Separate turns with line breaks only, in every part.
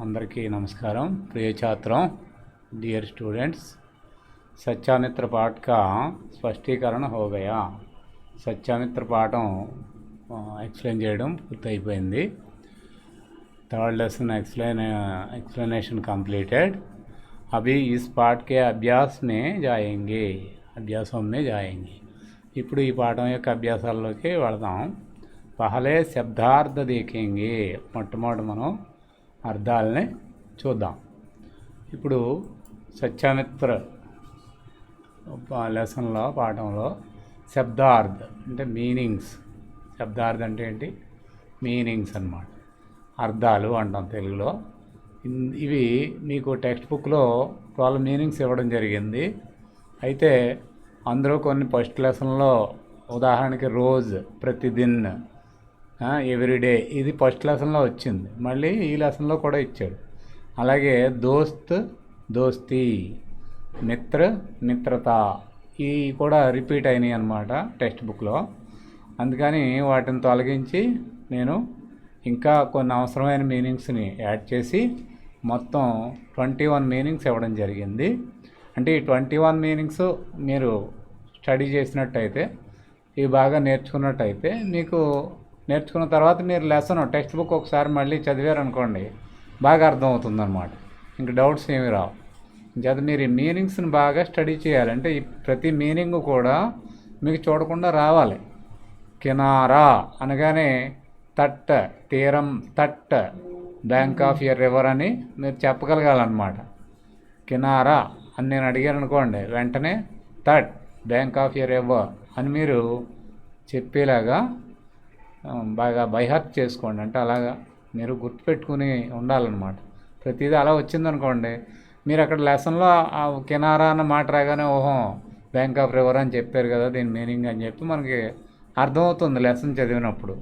అందరికీ नमस्कारम प्रिय छात्रों डियर स्टूडेंट्स। सच्चामित्र पाठ का स्पष्टीकरण हो गया। सच्चामित्र पाठం एक्सप्लेन చేయడం పూర్తయిపోయింది। Third lesson explanation completed. अभी इस पाठ के अभ्यास में जाएंगे। अभ्यासों में जाएंगे। ఇప్పుడు ఈ పాఠం యొక్క అభ్యాసాల్లోకి వెళదాం। पहले शब्दार्थ देखेंगे। మొట్టమొదట మనం అర్థాలని చూద్దాం। ఇప్పుడు సత్యామిత్ర లెసన్లో పాఠంలో శబ్దార్థ అంటే మీనింగ్స్, శబ్దార్థ అంటే ఏంటి, మీనింగ్స్ అన్నమాట, అర్థాలు అంటాం తెలుగులో। ఇవి మీకు టెక్స్ట్ బుక్లో 12 మీనింగ్స్ ఇవ్వడం జరిగింది। అయితే అందులో కొన్ని ఫస్ట్ లెసన్లో ఉదాహరణకి రోజ్, ప్రతిదిన్, ఎవ్రీడే, ఇది ఫస్ట్ లెసన్లో వచ్చింది, మళ్ళీ ఈ లెసన్లో కూడా ఇచ్చాడు। అలాగే దోస్త్, దోస్తీ, మిత్ర, మిత్రత, ఇవి కూడా రిపీట్ అయినాయి అన్నమాట టెక్స్ట్ బుక్లో। అందుకని వాటిని తొలగించి నేను ఇంకా కొన్ని అవసరమైన మీనింగ్స్ని యాడ్ చేసి మొత్తం 21 మీనింగ్స్ ఇవ్వడం జరిగింది। అంటే ఈ 21 మీనింగ్స్ మీరు స్టడీ చేసినట్టయితే, ఇవి బాగా నేర్చుకున్నట్టయితే, మీకు నేర్చుకున్న తర్వాత మీరు లెసన్ టెక్స్ట్ బుక్ ఒకసారి మళ్ళీ చదివారనుకోండి, బాగా అర్థమవుతుంది అన్నమాట, ఇంక డౌట్స్ ఏమి రావు। చేత మీరు ఈ మీనింగ్స్ని బాగా స్టడీ చేయాలంటే ఈ ప్రతి మీనింగ్ కూడా మీకు చూడకుండా రావాలి। కినారా అనగానే తట్, తీరం, తట్, బ్యాంక్ ఆఫ్ ఎ రివర్ అని మీరు చెప్పగలగాలన్నమాట। కినారా అని నేను అడిగాను అనుకోండి, వెంటనే తట్, బ్యాంక్ ఆఫ్ ఎ రివర్ అని మీరు చెప్పేలాగా బాగా బైహార్ట్ చేసుకోండి। అంటే అలాగా మీరు గుర్తుపెట్టుకుని ఉండాలన్నమాట। ప్రతిదీ అలా వచ్చిందనుకోండి, మీరు అక్కడ లెసన్లో ఆ కినారా అన్న మాట రాగానే ఓహో బ్యాంక్ ఆఫ్ రివర్ అని చెప్పారు కదా, దీని మీనింగ్ అని చెప్పి మనకి అర్థమవుతుంది లెసన్ చదివినప్పుడు।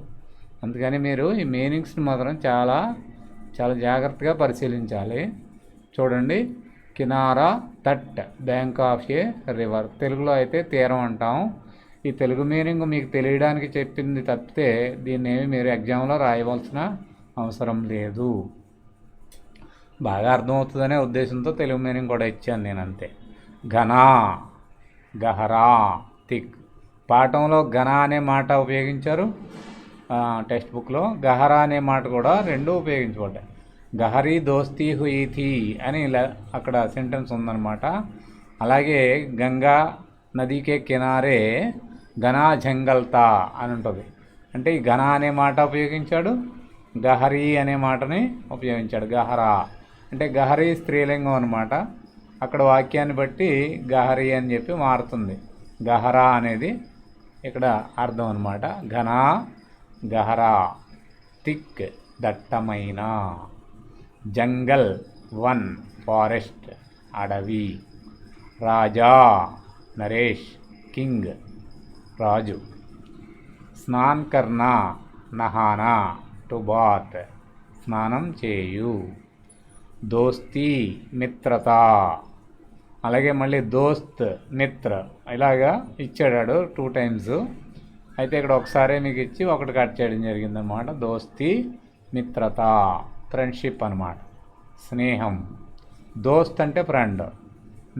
అందుకని మీరు ఈ మీనింగ్స్ని మాత్రం చాలా చాలా జాగ్రత్తగా పరిశీలించాలి। చూడండి, కినారా, తట్, బ్యాంక్ ఆఫ్ ఏ రివర్, తెలుగులో అయితే తీరం అంటాం। ఈ తెలుగు మీనింగ్ మీకు తెలియడానికి చెప్పింది తప్పితే దీన్ని ఏమి మీరు ఎగ్జామ్లో రాయవలసిన అవసరం లేదు। బాగా అర్థమవుతుందనే ఉద్దేశంతో తెలుగు మీనింగ్ కూడా ఇచ్చాను నేను, అంతే। ఘనా, గహరా, థిక్, పాఠంలో ఘన అనే మాట ఉపయోగించారు టెక్స్ట్ బుక్లో, గహరా అనే మాట కూడా రెండు ఉపయోగించబడ్డాయి। గహరీ దోస్తీ హుయి థీ అని అక్కడ సెంటెన్స్ ఉందన్నమాట। అలాగే గంగా నదికే కినారే ఘనా జంగల్తా అని ఉంటుంది। అంటే ఈ ఘన అనే మాట ఉపయోగించాడు, గహరీ అనే మాటని ఉపయోగించాడు। గహరా అంటే గహరీ స్త్రీలింగం అనమాట, అక్కడ వాక్యాన్ని బట్టి గహరీ అని చెప్పి మారుతుంది। గహరా అనేది ఇక్కడ అర్థం అనమాట। ఘనా, గహరా, థిక్, దట్టమైన, జంగల్, వన్, ఫారెస్ట్, అడవి, రాజా, నరేష్, కింగ్, రాజు, స్నాన్ కర్నా, నహానా, టు బాత్, స్నానం చేయు, దోస్తీ, మిత్రత, అలాగే మళ్ళీ దోస్త్, మిత్ర, ఇలాగా ఇచ్చాడు 2 టైమ్స్। అయితే ఇక్కడ ఒకసారి మీకు ఇచ్చి ఒకటి కట్ చేయడం జరిగిందనమాట। దోస్తీ, మిత్రత, ఫ్రెండ్షిప్ అనమాట, స్నేహం। దోస్త్ అంటే ఫ్రెండ్,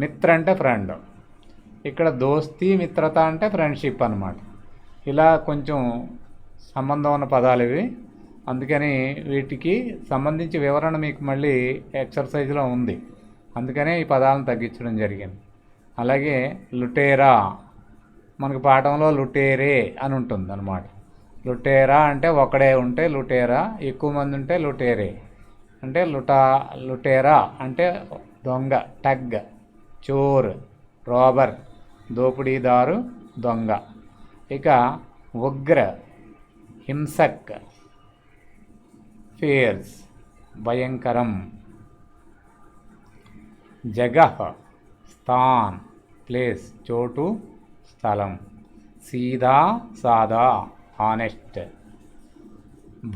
మిత్ర అంటే ఫ్రెండ్, ఇక్కడ దోస్తీ, మిత్రత అంటే ఫ్రెండ్షిప్ అనమాట। ఇలా కొంచెం సంబంధం ఉన్న పదాలు ఇవి, అందుకని వీటికి సంబంధించి వివరణ మీకు మళ్ళీ ఎక్సర్సైజ్లో ఉంది, అందుకనే ఈ పదాలను తగ్గించడం జరిగింది। అలాగే లుటేరా, మనకు పాఠంలో లుటేరే అని ఉంటుంది అనమాట। లుటేరా అంటే ఒకడే ఉంటే లుటేరా, ఎక్కువ మంది ఉంటే లుటేరే అంటే లుటేరా అంటే దొంగ, టగ్, చోర్, రోబర్, దోపిడీదారు, దొంగ। ఇక ఉగ్ర, హింసక్, ఫియర్స్, భయంకరం। జగహ్, స్థాన్, ప్లేస్, చోటు, స్థలం। సీదా, సాదా, హానెస్ట్।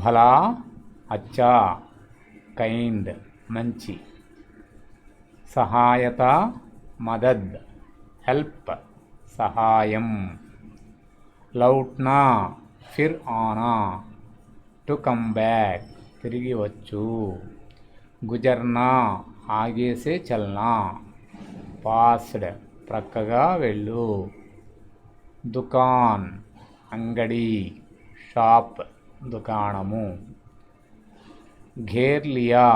భలా, అచ్చా, కైండ్, మంచి। సహాయత, మదద్, హెల్ప్, సహాయం। లౌట్నా, ఫిర్ ఆనా, టు కమ్ బ్యాక్, తిరిగి వచ్చు। గుజర్నా ఆగేసే చల్నా, పాస్డ్ ప్రక్కగా వెళ్ళు, దుకాన్ అంగడి, షాప్ దుకాణము, घेर लिया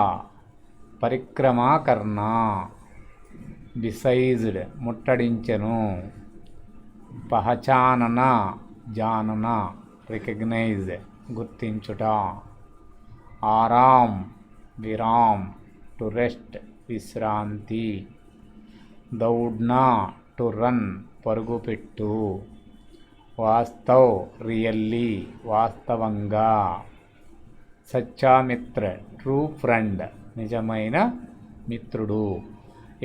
పరిక్రమా కర్నా, బిసైజ్డ్ ముట్టడించెను, పహచానన జానన రికగ్నైజ్ గుర్తించుట, ఆరామ్ విరామ్ టు రెస్ట్ విశ్రాంతి, దౌడ్నా టు రన్ పరుగుపెట్టు, వాస్తవ్ రియల్లీ వాస్తవంగా, సచ్చామిత్ర ట్రూ ఫ్రెండ్ నిజమైన మిత్రుడు.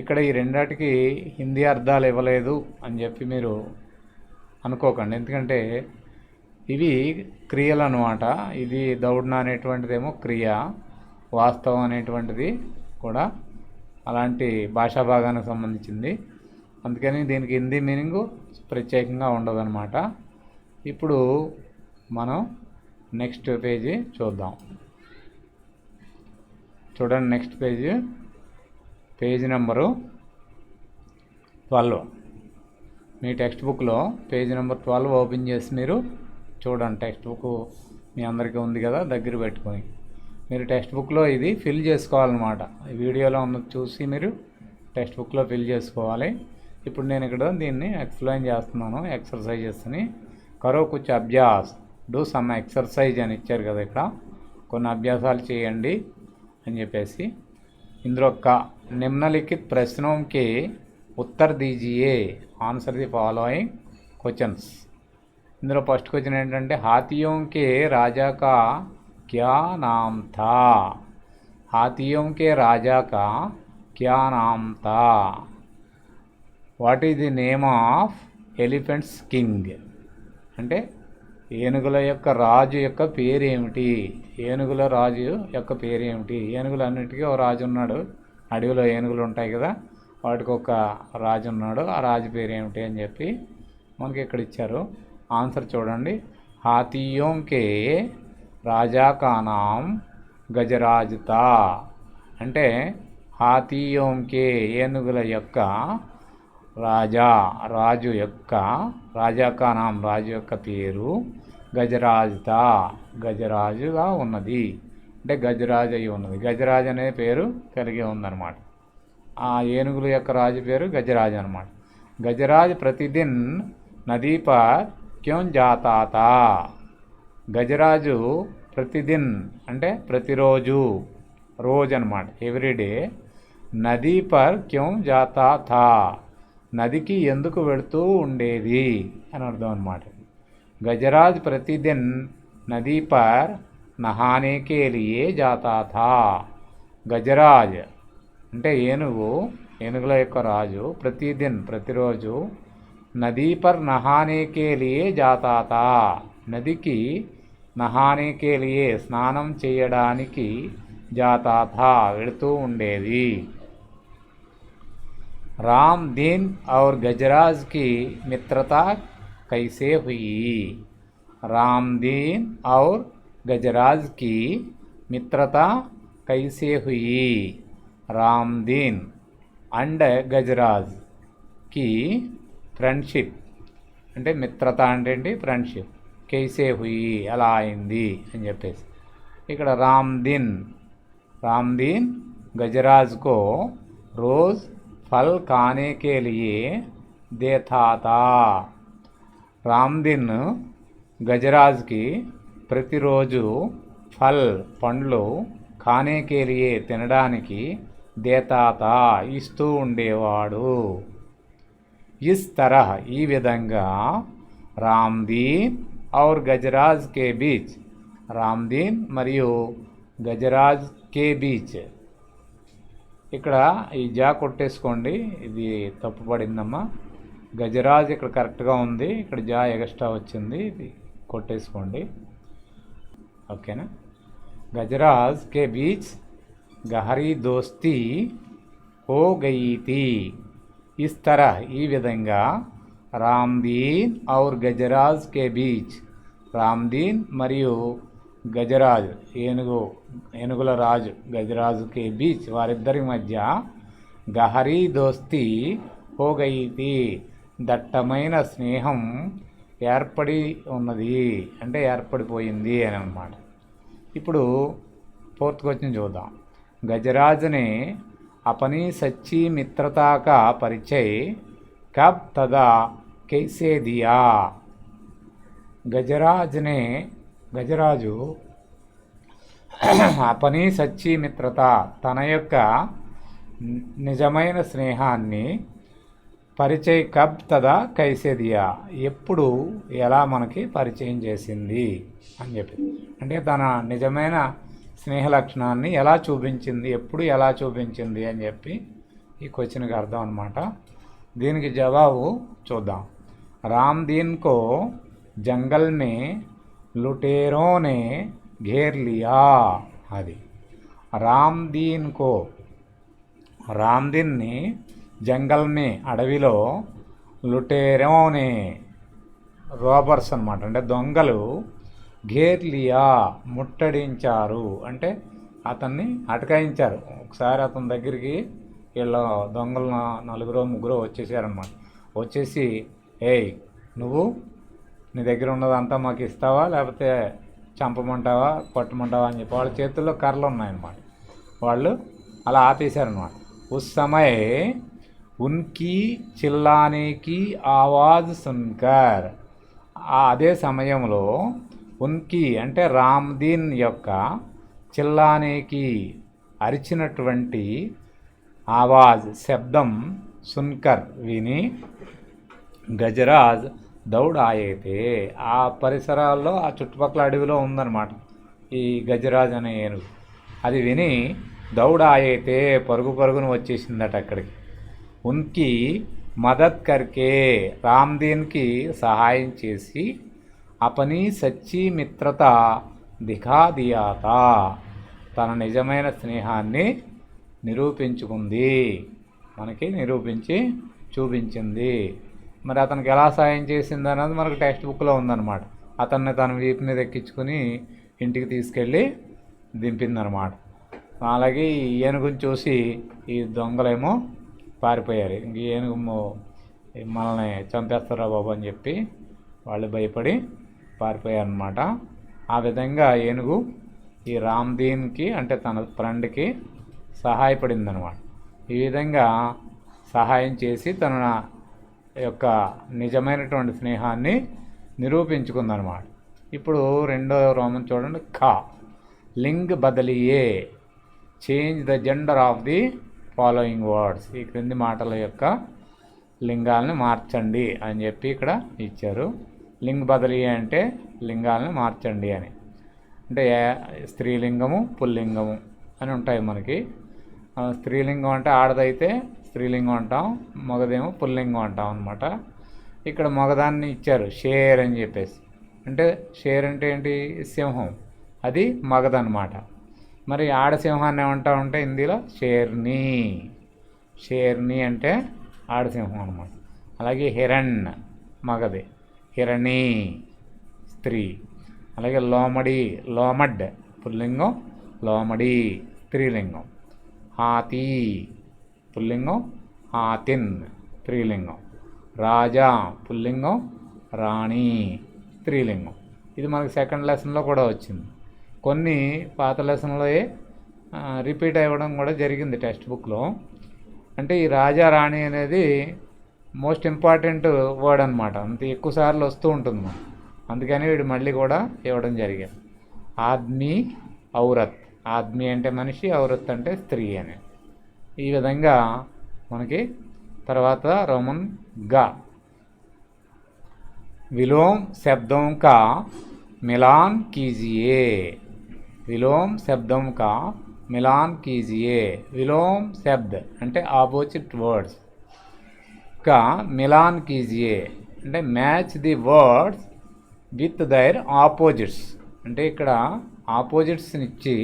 ఇక్కడ ఈ రెండాటికి హిందీ అర్థాలు ఇవ్వలేదు అని చెప్పి మీరు అనుకోకండి, ఎందుకంటే ఇవి క్రియలు అనమాట. ఇది దౌడ్న అనేటువంటిదేమో క్రియ, వాస్తవం అనేటువంటిది కూడా అలాంటి భాషా భాగానికి సంబంధించింది. అందుకని దీనికి హిందీ మీనింగు ప్రత్యేకంగా ఉండదన్నమాట. ఇప్పుడు మనం నెక్స్ట్ పేజీ చూద్దాం. చూడండి, నెక్స్ట్ పేజీ నెంబరు 12. మీ టెక్స్ట్ బుక్లో పేజీ నెంబర్ 12 ఓపెన్ చేసి మీరు చూడండి. టెక్స్ట్ బుక్ మీ అందరికీ ఉంది కదా, దగ్గర పెట్టుకొని మీరు టెక్స్ట్ బుక్లో ఇది ఫిల్ చేసుకోవాలన్నమాట. ఈ వీడియోలో ఉన్నది చూసి మీరు టెక్స్ట్ బుక్లో ఫిల్ చేసుకోవాలి. ఇప్పుడు నేను ఇక్కడ దీన్ని ఎక్స్ప్లెయిన్ చేస్తున్నాను. ఎక్సర్సైజెస్ని కరో కుచ్ అభ్యాస్, డూ సమ్ ఎక్సర్సైజ్ అని ఇచ్చారు కదా, ఇక్కడ కొన్ని అభ్యాసాలు చేయండి అని చెప్పేసి. ఇందులో నిమ్నలిఖిత్ ప్రశ్నోంకి ఉత్తర్ దీజియే, ఆన్సర్ ది ఫాలోయింగ్ క్వశ్చన్స్. ఇందులో ఫస్ట్ క్వశ్చన్ ఏంటంటే, హాతియోంకే రాజా కా క్యా నామ్ థా, హాతియోంకే రాజా కా క్యా నామ్ థా, what is the name of elephants king, అంటే ఏనుగుల యొక్క రాజు యొక్క పేరేమిటి, ఏనుగుల రాజు యొక్క పేరేమిటి. ఏనుగులు అన్నిటికీ ఒక రాజు ఉన్నాడు, అడవిలో ఏనుగులు ఉంటాయి కదా, వాటికి ఒక రాజు ఉన్నాడు, ఆ రాజు పేరేమిటి అని చెప్పి మనకి ఇక్కడ ఇచ్చారు. ఆన్సర్ చూడండి, హాతియోంకే రాజా కా నామ్ గజరాజ్ తా, అంటే హాతియోంకే ఏనుగుల యొక్క రాజు యొక్క, రాజా కా నామ్ రాజు యొక్క పేరు, గజరాజ్ తా గజరాజుగా ఉన్నది, అంటే గజరాజు అయి ఉన్నది. గజరాజు అనే పేరు కలిగి ఉందన్నమాట. ఆ ఏనుగుల యొక్క రాజు పేరు గజరాజు అనమాట. గజరాజ్ ప్రతిదిన్ నదీ పర్ క్యోం జాతా తా, గజరాజు ప్రతిదిన్ అంటే ప్రతిరోజు, రోజు అనమాట, ఎవ్రీడే. నదీ పర్ క్యోం జాతా థా, నదికి ఎందుకు వెళుతూ ఉండేది అని అర్థం అనమాట. గజరాజ్ ప్రతిదిన్ నదీ పర్ నహానే కే లియే జాతా థా, గజరాజ్ అంటే ఏనుగుల యొక్క రాజు, ప్రతిదిన్ ప్రతిరోజు, నదీ పర్ నహానే కే లియే జాతా థా, నదికి నహానే కే లియే స్నానం చేయడానికి, జాతా థా వెళుతూ ఉండేది. राम दीन और गजराज की मित्रता कैसे हुई, राम दीन और गजराज की मित्रता कैसे हुई, राम दीन అండ్ గజరాజ్ కి ఫ్రెండ్షిప్, అంటే మిత్రత అంటే ఏంటి, ఫ్రెండ్షిప్, కైసే హుయి అలా అయింది అని చెప్పేసి. ఇక్కడ రామ్ దీన్ గజరాజ్ కో రోజ్ ఫల్ ఖానే కే లియే దేతా తా, రామ్దిన్ గజరాజ్కి ప్రతిరోజు ఫల్ పండ్లు, ఖానే కే లియే తినడానికి, దేతా తా ఇస్తూ ఉండేవాడు. ఇస్ తరహ్ ఈ విధంగా, రామ్దీన్ ఔర్ గజరాజ్ కే బీచ్, రామ్దీన్ మరియు గజరాజ్ కే బీచ్, ఇక్కడ ఈ జా కొట్టేసుకోండి, ఇది తప్పు పడిందమ్మా. గజరాజ్ ఇక్కడ కరెక్ట్గా ఉంది, ఇక్కడ జా ఎగస్ట్రా వచ్చింది, ఇది కొట్టేసుకోండి, ఓకేనా. గజరాజ్ కే బీచ్ గహరీ దోస్తీ హో గయి థీ, ఇస్ తరహ్ ఈ విధంగా, రామ్దీన్ ఔర్ గజరాజ్ కే బీచ్, రామ్దీన్ మరియు గజరాజు ఏనుగుల రాజు గజరాజుకి బీచ్ వారిద్దరి మధ్య గహరీ దోస్తీ హో గయి థీ, దట్టమైన స్నేహం ఏర్పడి ఉన్నది అంటే ఏర్పడిపోయింది అని అన్నమాట. ఇప్పుడు ఫోర్త్ క్వశ్చన్ చూద్దాం. गजराज ने अपनी सच्ची मित्रता का परिचय कब तथा कैसे दिया? గజరాజు अपनी सच्ची मित्रता తన యొక్క నిజమైన స్నేహాన్ని పరిచయ కబ్ తదా కైసే దియా, ఎప్పుడు ఎలా మనకి పరిచయం చేసింది అని చెప్పి, అంటే తన నిజమైన స్నేహ లక్షణాన్ని ఎలా చూపించింది, ఎప్పుడు ఎలా చూపించింది అని చెప్పి ఈ క్వశ్చన్కి అర్థం అన్నమాట. దీనికి జవాబు చూద్దాం. రామ్ దీన్ కో జంగల్ మే లుటేరో నే घेर लिया. అది రామ్ దీన్ని జంగల్ మే అడవిలో లుటేరోనే రోబర్స్ అన్నమాట, అంటే దొంగలు ఘేర్ లియా ముట్టడించారు, అంటే అతన్ని అటకాయించారు. ఒకసారి అతని దగ్గరికి వీళ్ళ దొంగలు నలుగురో ముగ్గురో వచ్చేసారనమాట. వచ్చేసి ఏయ్ నువ్వు నీ దగ్గర ఉన్నదంతా మాకు ఇస్తావా లేకపోతే చంపమంటావా కొట్టమంటావా అని చెప్పి వాళ్ళ చేతుల్లో కర్రలు ఉన్నాయన్నమాట. వాళ్ళు అలా ఆపేశారనమాట. ఉస్ సమయ ఉన్కి చిల్లానేకి ఆవాజ్ సున్కర్, అదే సమయంలో ఉన్కి అంటే రామ్దీన్ యొక్క చిల్లానేకి అరిచినటువంటి ఆవాజ్ శబ్దం సున్కర్ విని గజరాజ్ దౌడాయితే, ఆ పరిసరాల్లో ఆ చుట్టుపక్కల అడవిలో ఉందన్నమాట ఈ గజరాజ్ అనే ఏనుగు. అది విని దౌడాయితే పరుగు పరుగును వచ్చేసిందట అక్కడికి. ఉన్కి మదద్ కర్కే రామ్దీన్కి సహాయం చేసి అపనీ సచ్చి మిత్రత దిఖా దియాతా, తన నిజమైన స్నేహాన్ని నిరూపించుకుంది, మనకి నిరూపించి చూపించింది. మరి అతనికి ఎలా సాయం చేసింది అన్నది మనకు టెక్స్ట్ బుక్లో ఉందన్నమాట. అతన్ని తన వీపు మీద ఎక్కించుకుని ఇంటికి తీసుకెళ్ళి దింపిందనమాట. అలాగే ఈ ఏనుగుని చూసి ఈ దొంగలేమో పారిపోయారు. ఇంక ఏనుగు మనల్ని చంపేస్తారా బాబు అని చెప్పి వాళ్ళు భయపడి పారిపోయారనమాట. ఆ విధంగా ఏనుగు ఈ రామ్దీన్కి అంటే తన ఫ్రెండ్కి సహాయపడిందనమాట. ఈ విధంగా సహాయం చేసి తన యొక్క నిజమైనటువంటి స్నేహాన్ని నిరూపించుకుందనమాట. ఇప్పుడు రెండో రోమన్ చూడండి. ఖా లింగ్ బదలియే change the gender of the following words, ఈ క్రింది మాటల యొక్క లింగాలను మార్చండి అని చెప్పి ఇక్కడ ఇచ్చారు. లింగ్ బదలియే అంటే లింగాలను మార్చండి అని, అంటే స్త్రీలింగము పుల్లింగము అని ఉంటాయి మనకి. స్త్రీలింగం అంటే ఆడదైతే స్త్రీలింగం అంటాం, మగదేమో పుల్లింగం అంటాం అనమాట. ఇక్కడ మగదాన్ని ఇచ్చారు షేర్ అని చెప్పేసి, అంటే షేర్ అంటే ఏంటి సింహం, అది మగదన్నమాట. మరి ఆడసింహాన్ని ఏమంటా ఉంటే హిందీలో షేర్ని, షేర్ని అంటే ఆడసింహం అనమాట. అలాగే హిరణ్ మగది, హిరణి స్త్రీ. అలాగే లోమడ్ పుల్లింగం, లోమడి స్త్రీలింగం. హాతీ పుల్లింగం, హాతిన్ స్త్రీలింగం. రాజా పుల్లింగం, రాణి స్త్రీలింగం. ఇది మనకి సెకండ్ లెసన్లో కూడా వచ్చింది. కొన్ని పాత లెసన్లో రిపీట్ అవ్వడం కూడా జరిగింది టెక్స్ట్ బుక్లో. అంటే ఈ రాజా రాణి అనేది మోస్ట్ ఇంపార్టెంట్ వర్డ్ అనమాట, అంత ఎక్కువ సార్లు వస్తూ ఉంటుంది మనం, అందుకని వీడు మళ్ళీ కూడా ఇవ్వడం జరిగింది. ఆద్మీ ఔరత్, ఆద్మీ అంటే మనిషి, ఔరత్ అంటే స్త్రీ అని. ఈ విధంగా మనకి తర్వాత రోమన్ గా విలోम शब्दों का मिलान कीजिए, विलोम शब्दों का मिलान कीजिए. विलोम शब्द అంటే ఆపోజిట్ వర్డ్స్ का मिलान कीजिए అంటే match the words with their opposites, అంటే ఇక్కడ ఆపోజిట్స్ని ఇచ్చి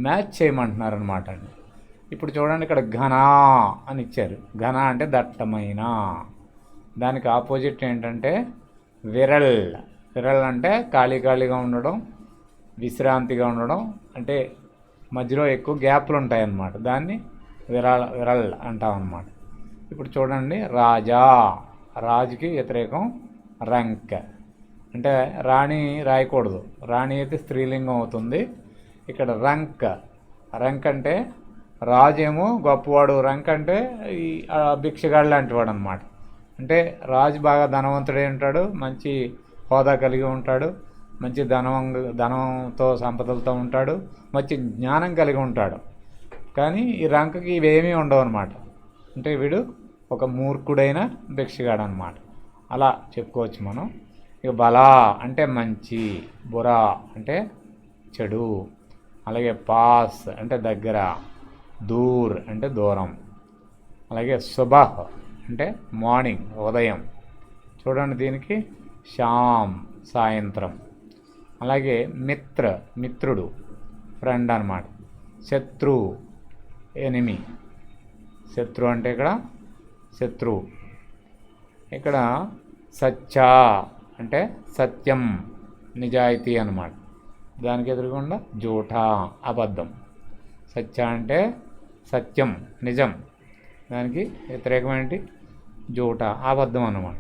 మ్యాచ్ చేయమంటున్నారు అనమాట అండి. ఇప్పుడు చూడండి, ఇక్కడ ఘన అని ఇచ్చారు. ఘన అంటే దట్టమైన, దానికి ఆపోజిట్ ఏంటంటే విరల్. విరల్ అంటే ఖాళీగా ఉండడం, విశ్రాంతిగా ఉండడం, అంటే మధ్యలో ఎక్కువ గ్యాప్లు ఉంటాయన్నమాట. దాన్ని విరల్ అంటాం అన్నమాట. ఇప్పుడు చూడండి, రాజా, రాజుకి వ్యతిరేకం రంక్. అంటే రాణి రాయకూడదు, రాణి అయితే స్త్రీలింగం అవుతుంది. ఇక్కడ రంక్, రంక్ అంటే రాజేమో గొప్పవాడు, రంక్ అంటే ఈ భిక్షగాడు లాంటి వాడు అనమాట. అంటే రాజు బాగా ధనవంతుడై ఉంటాడు, మంచి హోదా కలిగి ఉంటాడు, మంచి ధనంతో సంపదలతో ఉంటాడు, మంచి జ్ఞానం కలిగి ఉంటాడు. కానీ ఈ రంకకి ఇవేమీ ఉండవు అనమాట. అంటే వీడు ఒక మూర్ఖుడైన భిక్షగాడు అనమాట. అలా చెప్పుకోవచ్చు మనం. ఇక బలా అంటే మంచి, బురా అంటే చెడు, అలాగే పాస్ అంటే దగ్గర, దూర్ అంటే దూరం, అలాగే సుబహ్ అంటే మార్నింగ్, ఉదయం. చూడండి, దీనికి షామ్ సాయంత్రం. అలాగే మిత్రుడు ఫ్రెండ్ అన్నమాట. శత్రు ఎనిమి, శత్రు అంటే ఇక్కడ శత్రువు. ఇక్కడ సచ్చా అంటే సత్యం, నిజాయితీ అన్నమాట. దానికి ఎదురుగుండా జూఠా అబద్ధం. సత్య అంటే సత్యం, నిజం. దానికి వ్యతిరేకమేంటి? జూఠా అబద్ధం అన్నమాట.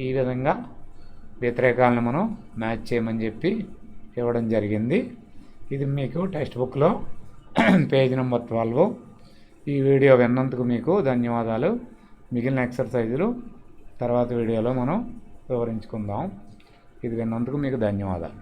ఈ విధంగా వ్యతిరేకాలను మనం మ్యాచ్ చేయమని చెప్పి ఇవ్వడం జరిగింది. ఇది మీకు టెక్స్ట్ బుక్లో పేజ్ నెంబర్ 12. ఈ వీడియో విన్నందుకు మీకు ధన్యవాదాలు. మిగిలిన ఎక్సర్సైజులు తర్వాత వీడియోలో మనం వివరించుకుందాం. ఇది విన్నందుకు మీకు ధన్యవాదాలు.